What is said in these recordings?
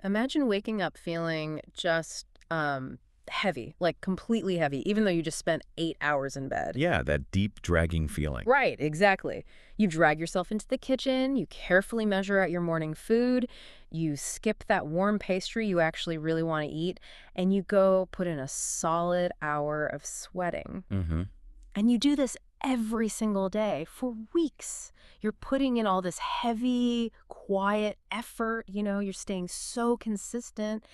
Imagine waking up feeling just heavy, like completely heavy, even though you just spent 8 hours in bed. Yeah, that deep, dragging feeling. Right, exactly. You drag yourself into the kitchen, you carefully measure out your morning food, you skip that warm pastry you actually really want to eat, and you go put in a solid hour of sweating. Mm-hmm. And you do this every single day for weeks. You're putting in all this heavy, quiet effort, you're staying so consistent,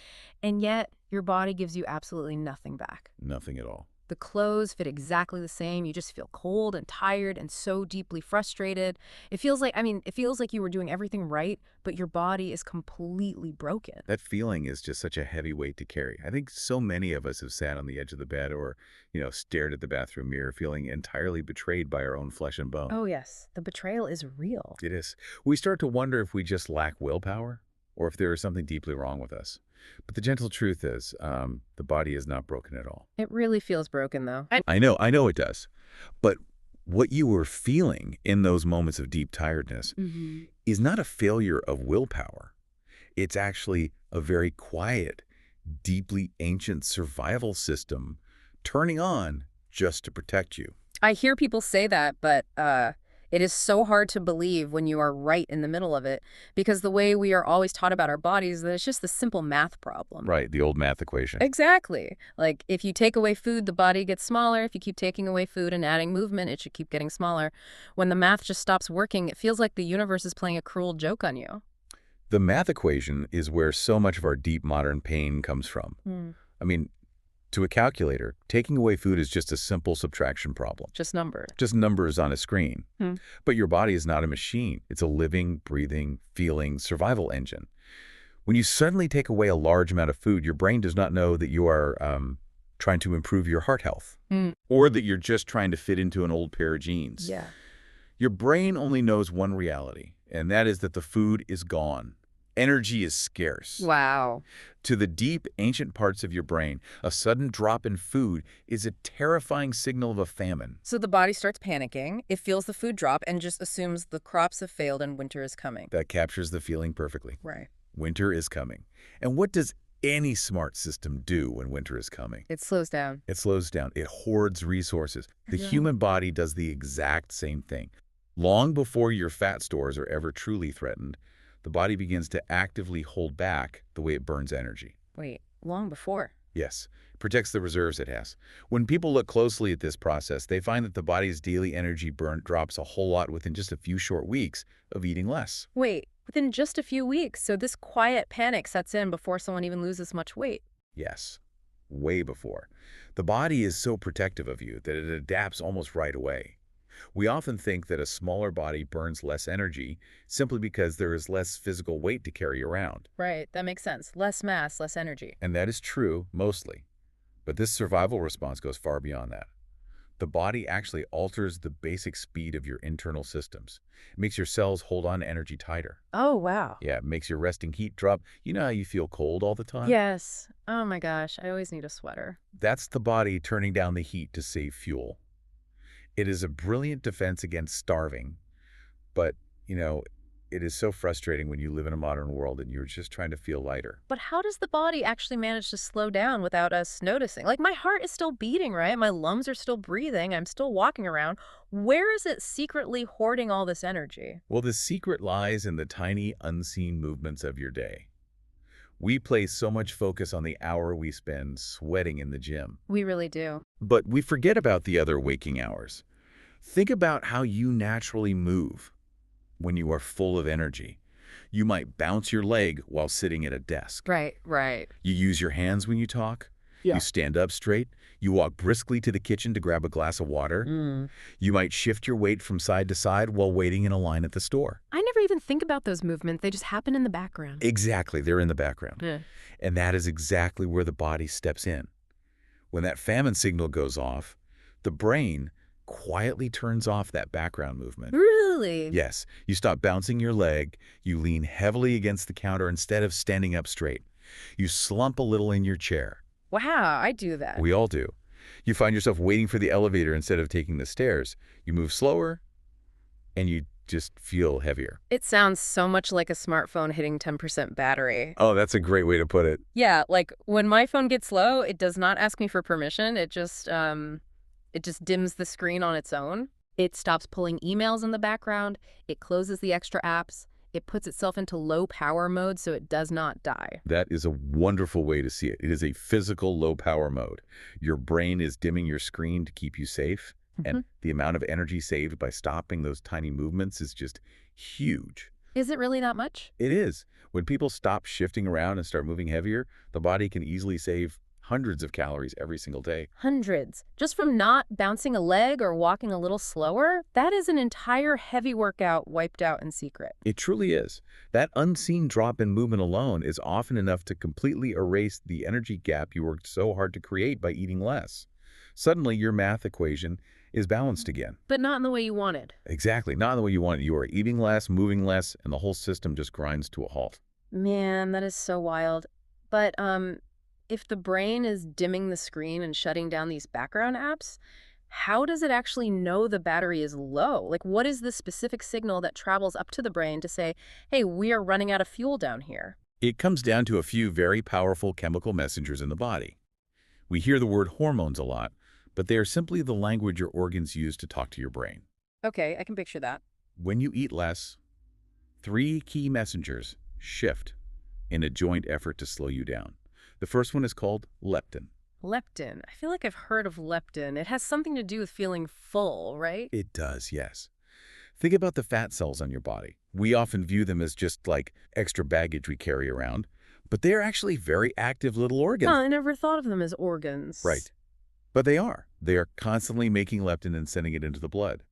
and yet your body gives you absolutely nothing back. Nothing at all. The clothes fit exactly the same. You just feel cold and tired and so deeply frustrated. It feels like you were doing everything right, but your body is completely broken. That feeling is just such a heavy weight to carry. I think so many of us have sat on the edge of the bed or, stared at the bathroom mirror feeling entirely betrayed by our own flesh and bone. Oh, yes, the betrayal is real. It is. We start to wonder if we just lack willpower or if there is something deeply wrong with us. But the gentle truth is, the body is not broken at all. It really feels broken, though. I know it does. But what you were feeling in those moments of deep tiredness Mhm. is not a failure of willpower. It's actually a very quiet, deeply ancient survival system turning on just to protect you. I hear people say that, but it is so hard to believe when you are right in the middle of it, because the way we are always taught about our bodies, that it's just a simple math problem. Right, the old math equation. Exactly. Like, if you take away food, the body gets smaller. If you keep taking away food and adding movement, it should keep getting smaller. When the math just stops working, it feels like the universe is playing a cruel joke on you. The math equation is where so much of our deep modern pain comes from. Hmm. I mean, to a calculator, taking away food is just a simple subtraction problem. Just numbers. Just numbers on a screen. Hmm. But your body is not a machine. It's a living, breathing, feeling survival engine. When you suddenly take away a large amount of food, your brain does not know that you are trying to improve your heart health or that you're just trying to fit into an old pair of jeans. Yeah. Your brain only knows one reality, and that is that the food is gone. Energy is scarce. Wow. To the deep, ancient parts of your brain, a sudden drop in food is a terrifying signal of a famine. So the body starts panicking, it feels the food drop, and just assumes the crops have failed and winter is coming. That captures the feeling perfectly. Right. Winter is coming. And what does any smart system do when winter is coming? It slows down. It slows down. It hoards resources. The Yeah. human body does the exact same thing. Long before your fat stores are ever truly threatened, the body begins to actively hold back the way it burns energy. Wait, long before. Yes, it protects the reserves it has. When people look closely at this process, they find that the body's daily energy burn drops a whole lot within just a few short weeks of eating less. Wait, within just a few weeks, so this quiet panic sets in before someone even loses much weight. Yes, way before. The body is so protective of you that it adapts almost right away. We often think that a smaller body burns less energy simply because there is less physical weight to carry around. Right, that makes sense. Less mass, less energy. And that is true, mostly. But this survival response goes far beyond that. The body actually alters the basic speed of your internal systems. It makes your cells hold on to energy tighter. Oh, wow. Yeah, it makes your resting heat drop. You know how you feel cold all the time? Yes. Oh my gosh, I always need a sweater. That's the body turning down the heat to save fuel. It is a brilliant defense against starving, but, it is so frustrating when you live in a modern world and you're just trying to feel lighter. But how does the body actually manage to slow down without us noticing? Like, my heart is still beating, right? My lungs are still breathing. I'm still walking around. Where is it secretly hoarding all this energy? Well, the secret lies in the tiny, unseen movements of your day. We place so much focus on the hour we spend sweating in the gym, We really do. but we forget about the other waking hours. Think about how you naturally move when you are full of energy. You might bounce your leg while sitting at a desk. Right, right. You use your hands when you talk. Yeah. You stand up straight. You walk briskly to the kitchen to grab a glass of water. Mm. You might shift your weight from side to side while waiting in a line at the store. I never even think about those movements. They just happen in the background. Exactly, they're in the background. Yeah. And that is exactly where the body steps in. When that famine signal goes off, the brain quietly turns off that background movement. Really? Yes, you stop bouncing your leg, you lean heavily against the counter instead of standing up straight. You slump a little in your chair. Wow, I do that. We all do. You find yourself waiting for the elevator instead of taking the stairs. You move slower, and you just feel heavier. It sounds so much like a smartphone hitting 10% battery. Oh, that's a great way to put it. Yeah, like when my phone gets low, it does not ask me for permission. It just dims the screen on its own. It stops pulling emails in the background. It closes the extra apps. It puts itself into low power mode so it does not die. That is a wonderful way to see it. It is a physical low power mode. Your brain is dimming your screen to keep you safe, and the amount of energy saved by stopping those tiny movements is just huge. Is it really that much? It is. When people stop shifting around and start moving heavier, the body can easily save hundreds of calories every single day. Hundreds. Just from not bouncing a leg or walking a little slower? That is an entire heavy workout wiped out in secret. It truly is. That unseen drop in movement alone is often enough to completely erase the energy gap you worked so hard to create by eating less. Suddenly, your math equation is balanced again. But not in the way you wanted. Exactly. Not in the way you want it. You are eating less, moving less, and the whole system just grinds to a halt. Man, that is so wild. But, if the brain is dimming the screen and shutting down these background apps, how does it actually know the battery is low? Like, what is the specific signal that travels up to the brain to say, hey, we are running out of fuel down here? It comes down to a few very powerful chemical messengers in the body. We hear the word hormones a lot, but they are simply the language your organs use to talk to your brain. Okay, I can picture that. When you eat less, 3 key messengers shift in a joint effort to slow you down. The first one is called leptin. Leptin. I feel like I've heard of leptin. It has something to do with feeling full, right? It does, yes. Think about the fat cells on your body. We often view them as just like extra baggage we carry around, but they're actually very active little organs. Huh, I never thought of them as organs. Right. But they are. They are constantly making leptin and sending it into the blood.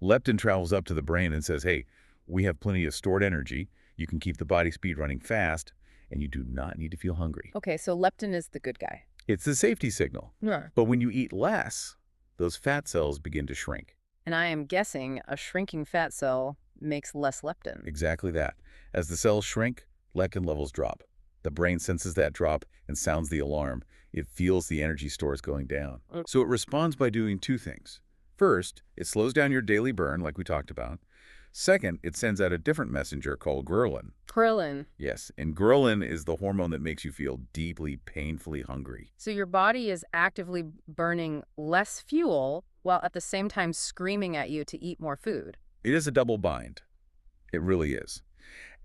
Leptin travels up to the brain and says, hey, we have plenty of stored energy. You can keep the body speed running fast, and you do not need to feel hungry. Okay, so leptin is the good guy. It's the safety signal. Yeah. But when you eat less, those fat cells begin to shrink. And I am guessing a shrinking fat cell makes less leptin. Exactly that. As the cells shrink, leptin levels drop. The brain senses that drop and sounds the alarm. It feels the energy stores going down. So it responds by doing 2 things. First, it slows down your daily burn, like we talked about. Second, it sends out a different messenger called ghrelin. Ghrelin. Yes, and ghrelin is the hormone that makes you feel deeply, painfully hungry. So your body is actively burning less fuel while at the same time screaming at you to eat more food. It is a double bind. It really is.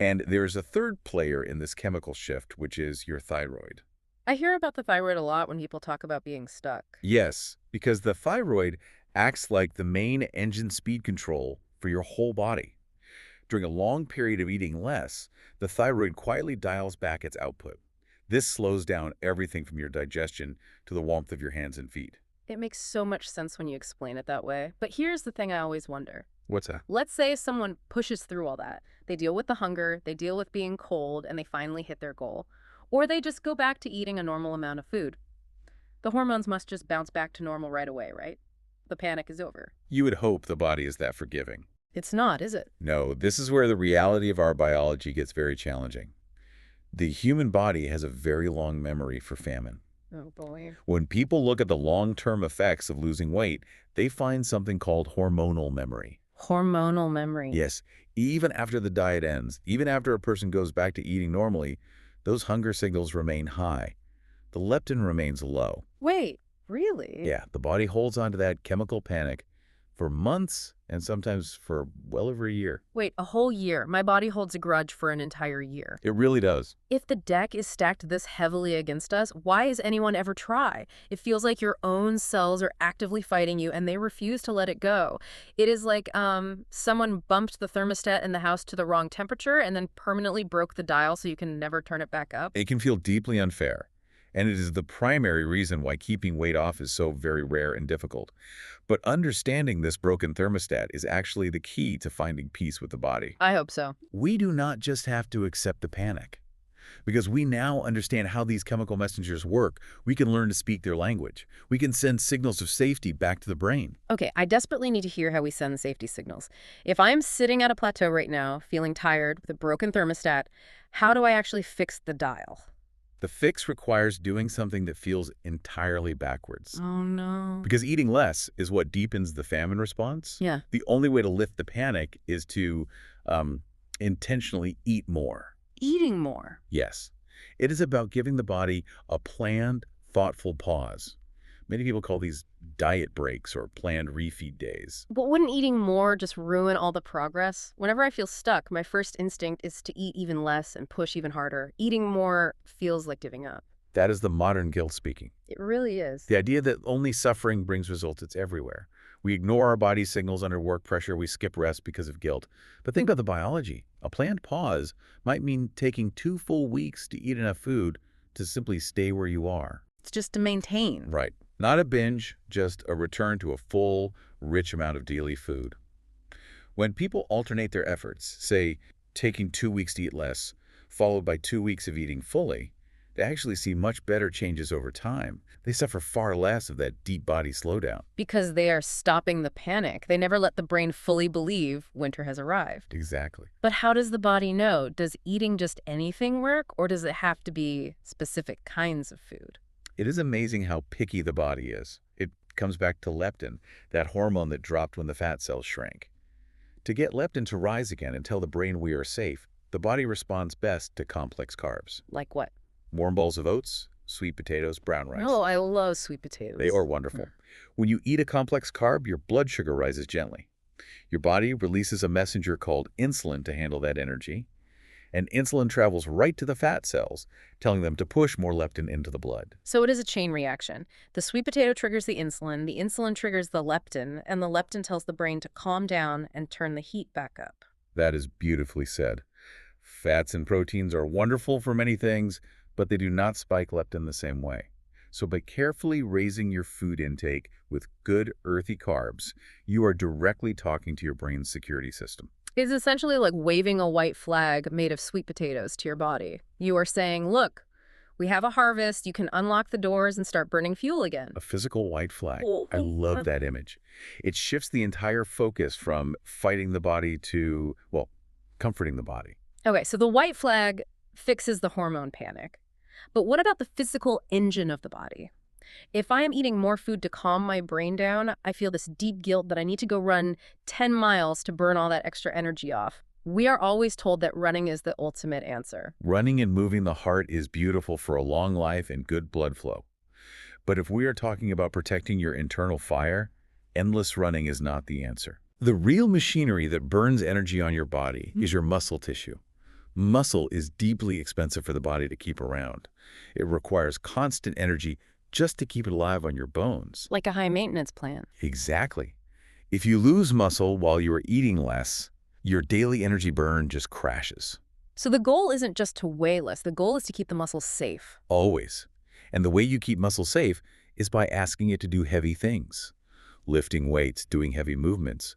And there's a third player in this chemical shift, which is your thyroid. I hear about the thyroid a lot when people talk about being stuck. Yes, because the thyroid acts like the main engine speed control for your whole body. During a long period of eating less, the thyroid quietly dials back its output. This slows down everything from your digestion to the warmth of your hands and feet. It makes so much sense when you explain it that way. But here's the thing I always wonder. What's that? Let's say someone pushes through all that. They deal with the hunger, they deal with being cold, and they finally hit their goal. Or they just go back to eating a normal amount of food. The hormones must just bounce back to normal right away, right? The panic is over. You would hope the body is that forgiving. It's not, is it? No, this is where the reality of our biology gets very challenging. The human body has a very long memory for famine. Oh, boy. When people look at the long-term effects of losing weight, they find something called hormonal memory. Hormonal memory. Yes, even after the diet ends, even after a person goes back to eating normally, those hunger signals remain high. The leptin remains low. Wait, really? Yeah, the body holds on to that chemical panic for months and sometimes for well over a year. Wait, a whole year. My body holds a grudge for an entire year. It really does. If the deck is stacked this heavily against us, why does anyone ever try? It feels like your own cells are actively fighting you and they refuse to let it go. It is like someone bumped the thermostat in the house to the wrong temperature and then permanently broke the dial so you can never turn it back up. It can feel deeply unfair, and it is the primary reason why keeping weight off is so very rare and difficult. But understanding this broken thermostat is actually the key to finding peace with the body. I hope so. We do not just have to accept the panic. Because we now understand how these chemical messengers work, we can learn to speak their language. We can send signals of safety back to the brain. Okay, I desperately need to hear how we send safety signals. If I'm sitting at a plateau right now, feeling tired with a broken thermostat, how do I actually fix the dial? The fix requires doing something that feels entirely backwards. Oh, no. Because eating less is what deepens the famine response. Yeah. The only way to lift the panic is to intentionally eat more. Eating more. Yes. It is about giving the body a planned, thoughtful pause. Many people call these diet breaks or planned refeed days. But wouldn't eating more just ruin all the progress? Whenever I feel stuck, my first instinct is to eat even less and push even harder. Eating more feels like giving up. That is the modern guilt speaking. It really is. The idea that only suffering brings results, it's everywhere. We ignore our body's signals under work pressure. We skip rest because of guilt. But think about the biology. A planned pause might mean taking 2 full weeks to eat enough food to simply stay where you are. It's just to maintain. Right. Not a binge, just a return to a full, rich amount of daily food. When people alternate their efforts, say taking 2 weeks to eat less, followed by 2 weeks of eating fully, they actually see much better changes over time. They suffer far less of that deep body slowdown. Because they are stopping the panic. They never let the brain fully believe winter has arrived. Exactly. But how does the body know? Does eating just anything work, or does it have to be specific kinds of food? It is amazing how picky the body is. It comes back to leptin, that hormone that dropped when the fat cells shrank. To get leptin to rise again and tell the brain we are safe, the body responds best to complex carbs. Like what? Warm bowls of oats, sweet potatoes, brown rice. Oh, I love sweet potatoes. They are wonderful. When you eat a complex carb, your blood sugar rises gently. Your body releases a messenger called insulin to handle that energy, and insulin travels right to the fat cells, telling them to push more leptin into the blood. So it is a chain reaction. The sweet potato triggers the insulin triggers the leptin, and the leptin tells the brain to calm down and turn the heat back up. That is beautifully said. Fats and proteins are wonderful for many things, but they do not spike leptin the same way. So by carefully raising your food intake with good earthy carbs, you are directly talking to your brain's security system. It's essentially like waving a white flag made of sweet potatoes to your body. You are saying, look, we have a harvest. You can unlock the doors and start burning fuel again. A physical white flag. I love that image. It shifts the entire focus from fighting the body to, well, comforting the body. Okay, so the white flag fixes the hormone panic. But what about the physical engine of the body? If I am eating more food to calm my brain down, I feel this deep guilt that I need to go run 10 miles to burn all that extra energy off. We are always told that running is the ultimate answer. Running and moving the heart is beautiful for a long life and good blood flow. But if we are talking about protecting your internal fire, endless running is not the answer. The real machinery that burns energy on your body is your muscle tissue. Muscle is deeply expensive for the body to keep around. It requires constant energy just to keep it alive on your bones. Like a high maintenance plan. Exactly. If you lose muscle while you are eating less, your daily energy burn just crashes. So the goal isn't just to weigh less. The goal is to keep the muscle safe. Always. And the way you keep muscle safe is by asking it to do heavy things. Lifting weights, doing heavy movements.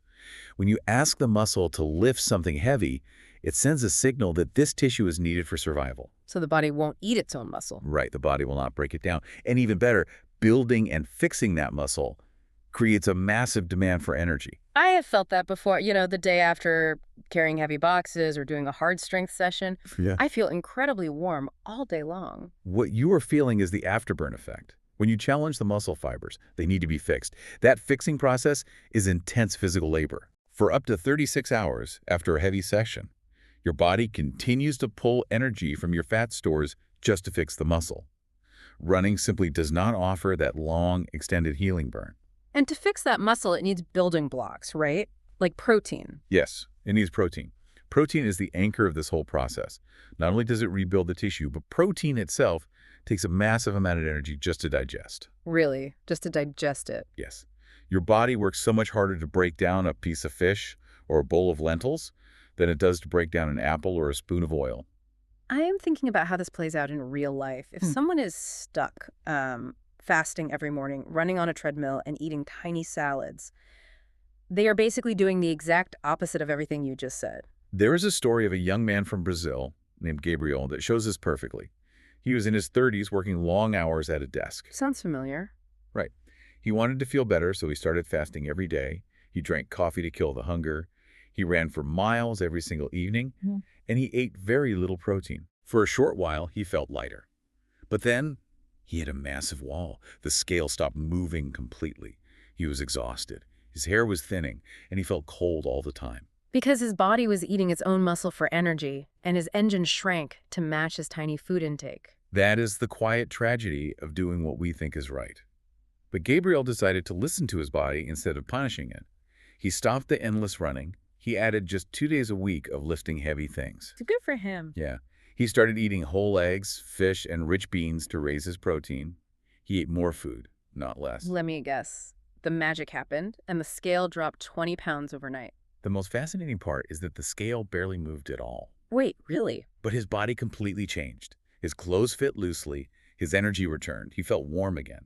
When you ask the muscle to lift something heavy, it sends a signal that this tissue is needed for survival. So the body won't eat its own muscle. Right, the body will not break it down. And even better, building and fixing that muscle creates a massive demand for energy. I have felt that before, the day after carrying heavy boxes or doing a hard strength session. Yeah. I feel incredibly warm all day long. What you are feeling is the afterburn effect. When you challenge the muscle fibers, they need to be fixed. That fixing process is intense physical labor. For up to 36 hours after a heavy session, your body continues to pull energy from your fat stores just to fix the muscle. Running simply does not offer that long, extended healing burn. And to fix that muscle, it needs building blocks, right? Like protein. Yes, it needs protein. Protein is the anchor of this whole process. Not only does it rebuild the tissue, but protein itself takes a massive amount of energy just to digest. Really? Just to digest it? Yes. Your body works so much harder to break down a piece of fish or a bowl of lentils than it does to break down an apple or a spoon of oil. I am thinking about how this plays out in real life. If someone is stuck fasting every morning, running on a treadmill, and eating tiny salads, they are basically doing the exact opposite of everything you just said. There is a story of a young man from Brazil named Gabriel that shows this perfectly. He was in his 30s working long hours at a desk. Sounds familiar. Right. He wanted to feel better, so he started fasting every day. He drank coffee to kill the hunger. He ran for miles every single evening, and he ate very little protein. For a short while, he felt lighter. But then he hit a massive wall. The scale stopped moving completely. He was exhausted. His hair was thinning, and he felt cold all the time. Because his body was eating its own muscle for energy, and his engine shrank to match his tiny food intake. That is the quiet tragedy of doing what we think is right. But Gabriel decided to listen to his body instead of punishing it. He stopped the endless running. He added just 2 days a week of lifting heavy things. It's good for him. Yeah. He started eating whole eggs, fish, and rich beans to raise his protein. He ate more food, not less. Let me guess. The magic happened, and the scale dropped 20 pounds overnight. The most fascinating part is that the scale barely moved at all. Wait, really? But his body completely changed. His clothes fit loosely. His energy returned. He felt warm again.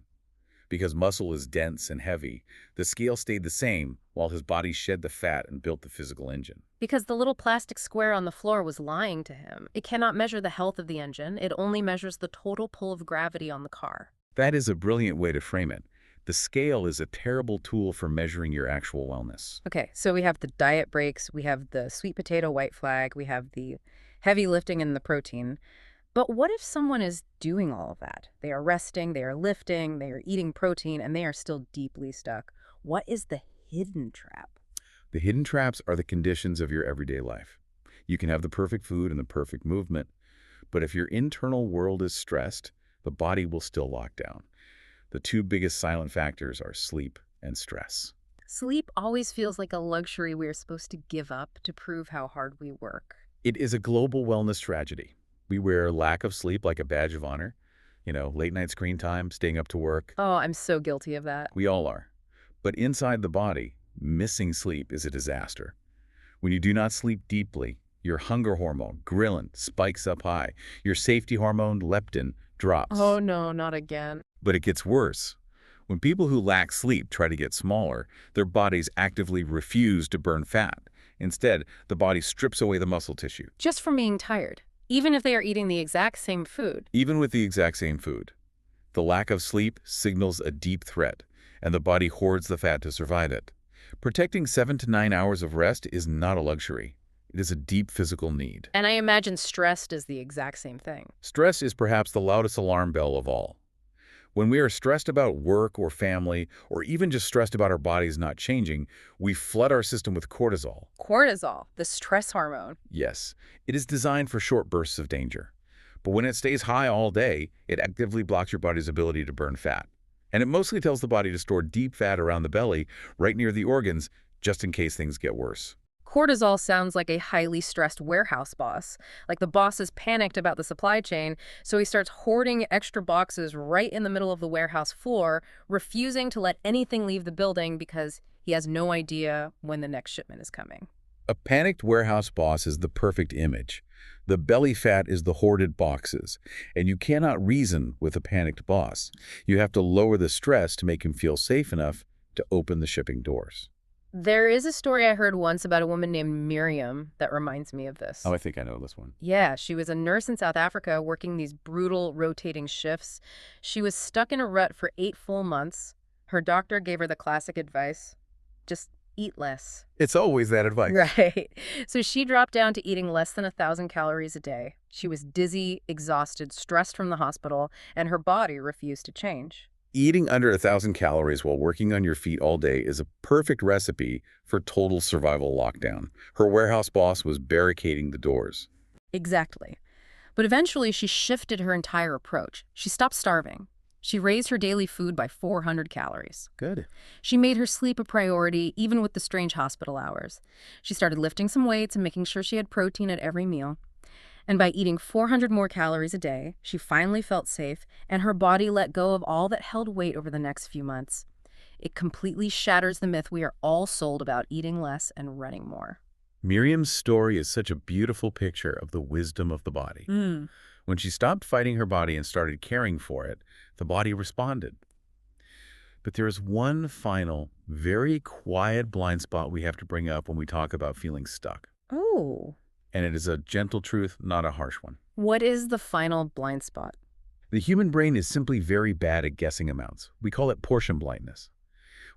Because muscle is dense and heavy, the scale stayed the same while his body shed the fat and built the physical engine. Because the little plastic square on the floor was lying to him. It cannot measure the health of the engine. It only measures the total pull of gravity on the car. That is a brilliant way to frame it. The scale is a terrible tool for measuring your actual wellness. Okay, so we have the diet breaks, we have the sweet potato white flag, we have the heavy lifting and the protein. But what if someone is doing all of that? They are resting, they are lifting, they are eating protein, and they are still deeply stuck. What is the hidden trap? The hidden traps are the conditions of your everyday life. You can have the perfect food and the perfect movement, but if your internal world is stressed, the body will still lock down. The two biggest silent factors are sleep and stress. Sleep always feels like a luxury we are supposed to give up to prove how hard we work. It is a global wellness tragedy. We wear lack of sleep like a badge of honor. Late night screen time, staying up to work. Oh, I'm so guilty of that. We all are. But inside the body, missing sleep is a disaster. When you do not sleep deeply, your hunger hormone, ghrelin, spikes up high. Your safety hormone, leptin, drops. Oh no, not again. But it gets worse. When people who lack sleep try to get smaller, their bodies actively refuse to burn fat. Instead, the body strips away the muscle tissue. Just from being tired, even if they are eating the exact same food. Even with the exact same food. The lack of sleep signals a deep threat, and the body hoards the fat to survive it. Protecting 7 to 9 hours of rest is not a luxury. It is a deep physical need. And I imagine stressed is the exact same thing. Stress is perhaps the loudest alarm bell of all. When we are stressed about work or family, or even just stressed about our bodies not changing, we flood our system with cortisol. Cortisol, the stress hormone. Yes, it is designed for short bursts of danger. But when it stays high all day, it actively blocks your body's ability to burn fat. And it mostly tells the body to store deep fat around the belly, right near the organs, just in case things get worse. Cortisol sounds like a highly stressed warehouse boss. Like the boss is panicked about the supply chain, so he starts hoarding extra boxes right in the middle of the warehouse floor, refusing to let anything leave the building because he has no idea when the next shipment is coming. A panicked warehouse boss is the perfect image. The belly fat is the hoarded boxes, and you cannot reason with a panicked boss. You have to lower the stress to make him feel safe enough to open the shipping doors. There is a story I heard once about a woman named Miriam that reminds me of this. Oh, I think I know this one. Yeah, she was a nurse in South Africa working these brutal rotating shifts. She was stuck in a rut for 8 full months. Her doctor gave her the classic advice, just eat less. It's always that advice. Right. So she dropped down to eating less than 1,000 calories a day. She was dizzy, exhausted, stressed from the hospital, and her body refused to change. Eating under 1,000 calories while working on your feet all day is a perfect recipe for total survival lockdown. Her warehouse boss was barricading the doors. Exactly. But eventually she shifted her entire approach. She stopped starving. She raised her daily food by 400 calories. Good. She made her sleep a priority, even with the strange hospital hours. She started lifting some weights and making sure she had protein at every meal. And by eating 400 more calories a day, she finally felt safe, and her body let go of all that held weight over the next few months. It completely shatters the myth we are all sold about eating less and running more. Miriam's story is such a beautiful picture of the wisdom of the body. When she stopped fighting her body and started caring for it, the body responded. But there is one final, very quiet blind spot we have to bring up when we talk about feeling stuck. Oh. And it is a gentle truth, not a harsh one. What is the final blind spot? The human brain is simply very bad at guessing amounts. We call it portion blindness.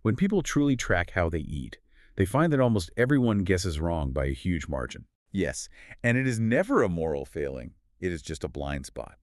When people truly track how they eat, they find that almost everyone guesses wrong by a huge margin. Yes, and it is never a moral failing. It is just a blind spot.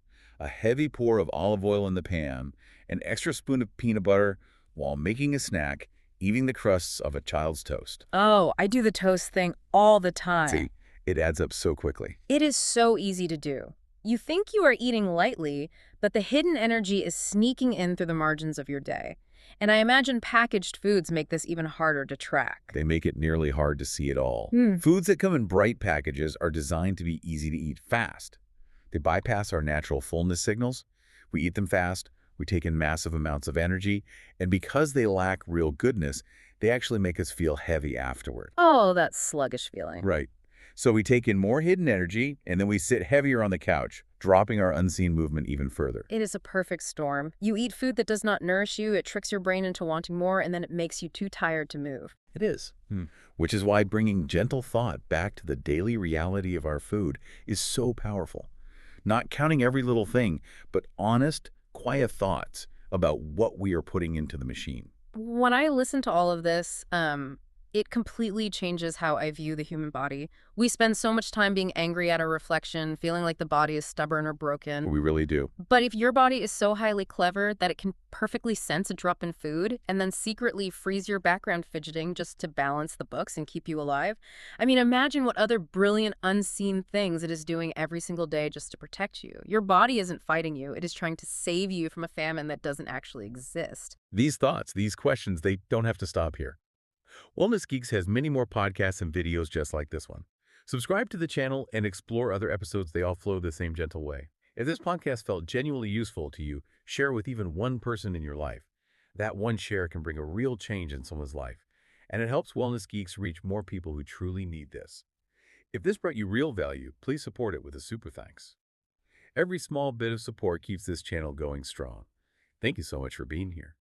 A heavy pour of olive oil in the pan, an extra spoon of peanut butter while making a snack, eating the crusts of a child's toast. Oh, I do the toast thing all the time. See, it adds up so quickly. It is so easy to do. You think you are eating lightly, but the hidden energy is sneaking in through the margins of your day. And I imagine packaged foods make this even harder to track. They make it nearly hard to see it all. Hmm. Foods that come in bright packages are designed to be easy to eat fast. They bypass our natural fullness signals. We eat them fast, we take in massive amounts of energy, and because they lack real goodness, they actually make us feel heavy afterward. Oh, that sluggish feeling. Right. So we take in more hidden energy, and then we sit heavier on the couch, dropping our unseen movement even further. It is a perfect storm. You eat food that does not nourish you, it tricks your brain into wanting more, and then it makes you too tired to move. It is. Which is why bringing gentle thought back to the daily reality of our food is so powerful. Not counting every little thing, but honest, quiet thoughts about what we are putting into the machine. When I listen to all of this, it completely changes how I view the human body. We spend so much time being angry at our reflection, feeling like the body is stubborn or broken. We really do. But if your body is so highly clever that it can perfectly sense a drop in food and then secretly freeze your background fidgeting just to balance the books and keep you alive, I mean, imagine what other brilliant unseen things it is doing every single day just to protect you. Your body isn't fighting you. It is trying to save you from a famine that doesn't actually exist. These thoughts, these questions, they don't have to stop here. Wellness Geeks has many more podcasts and videos just like this one. Subscribe to the channel and explore other episodes. They all flow the same gentle way. If this podcast felt genuinely useful to you, share it with even one person in your life. That one share can bring a real change in someone's life, and it helps Wellness Geeks reach more people who truly need this. If this brought you real value, please support it with a super thanks. Every small bit of support keeps this channel going strong. Thank you so much for being here.